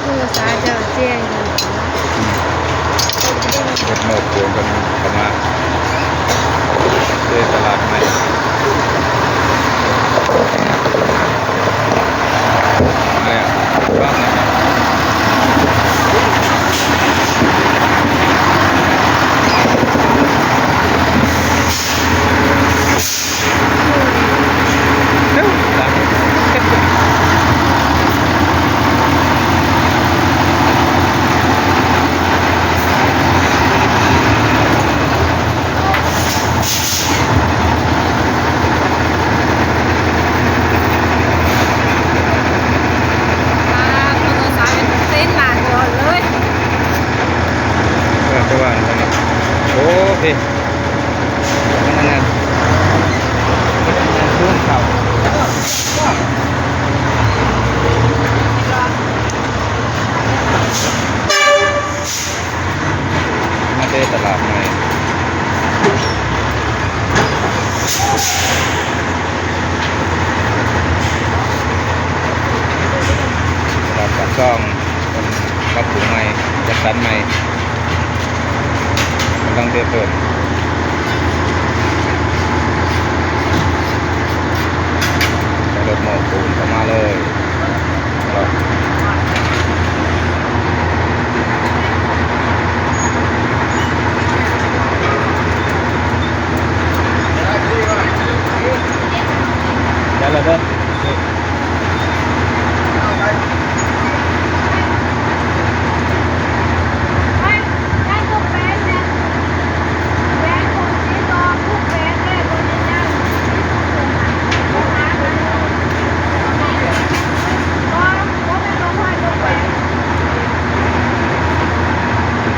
มือสาเจ้าเจียงอยู่รถโม้ปูนกันเข้ามาที่ตลาดใหม่แล้วบ้างนะครับเร็วตามมือสาเป็นเต้นหลานก่อนเลย ไปว่าอะไรนะโอ้พี่นั่นทุ่งเขามาเดินตลาดใหม่ตลาดปากช่องเป็นปรับปรุงใหม่จัดสรรใหม่กำลังเปิดรถโม้ปูนเข้ามาเลยครับได้แล้วเด้อ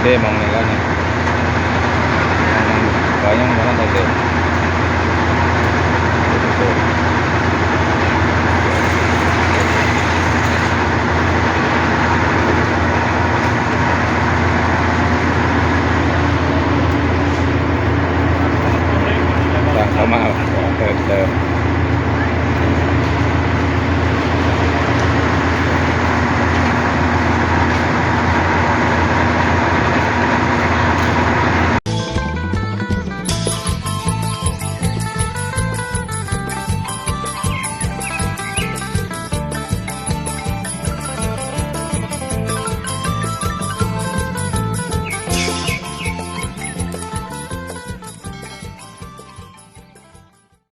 เต้มองเลยแล้วเนี่ยขอยังไม่ทันได้เต้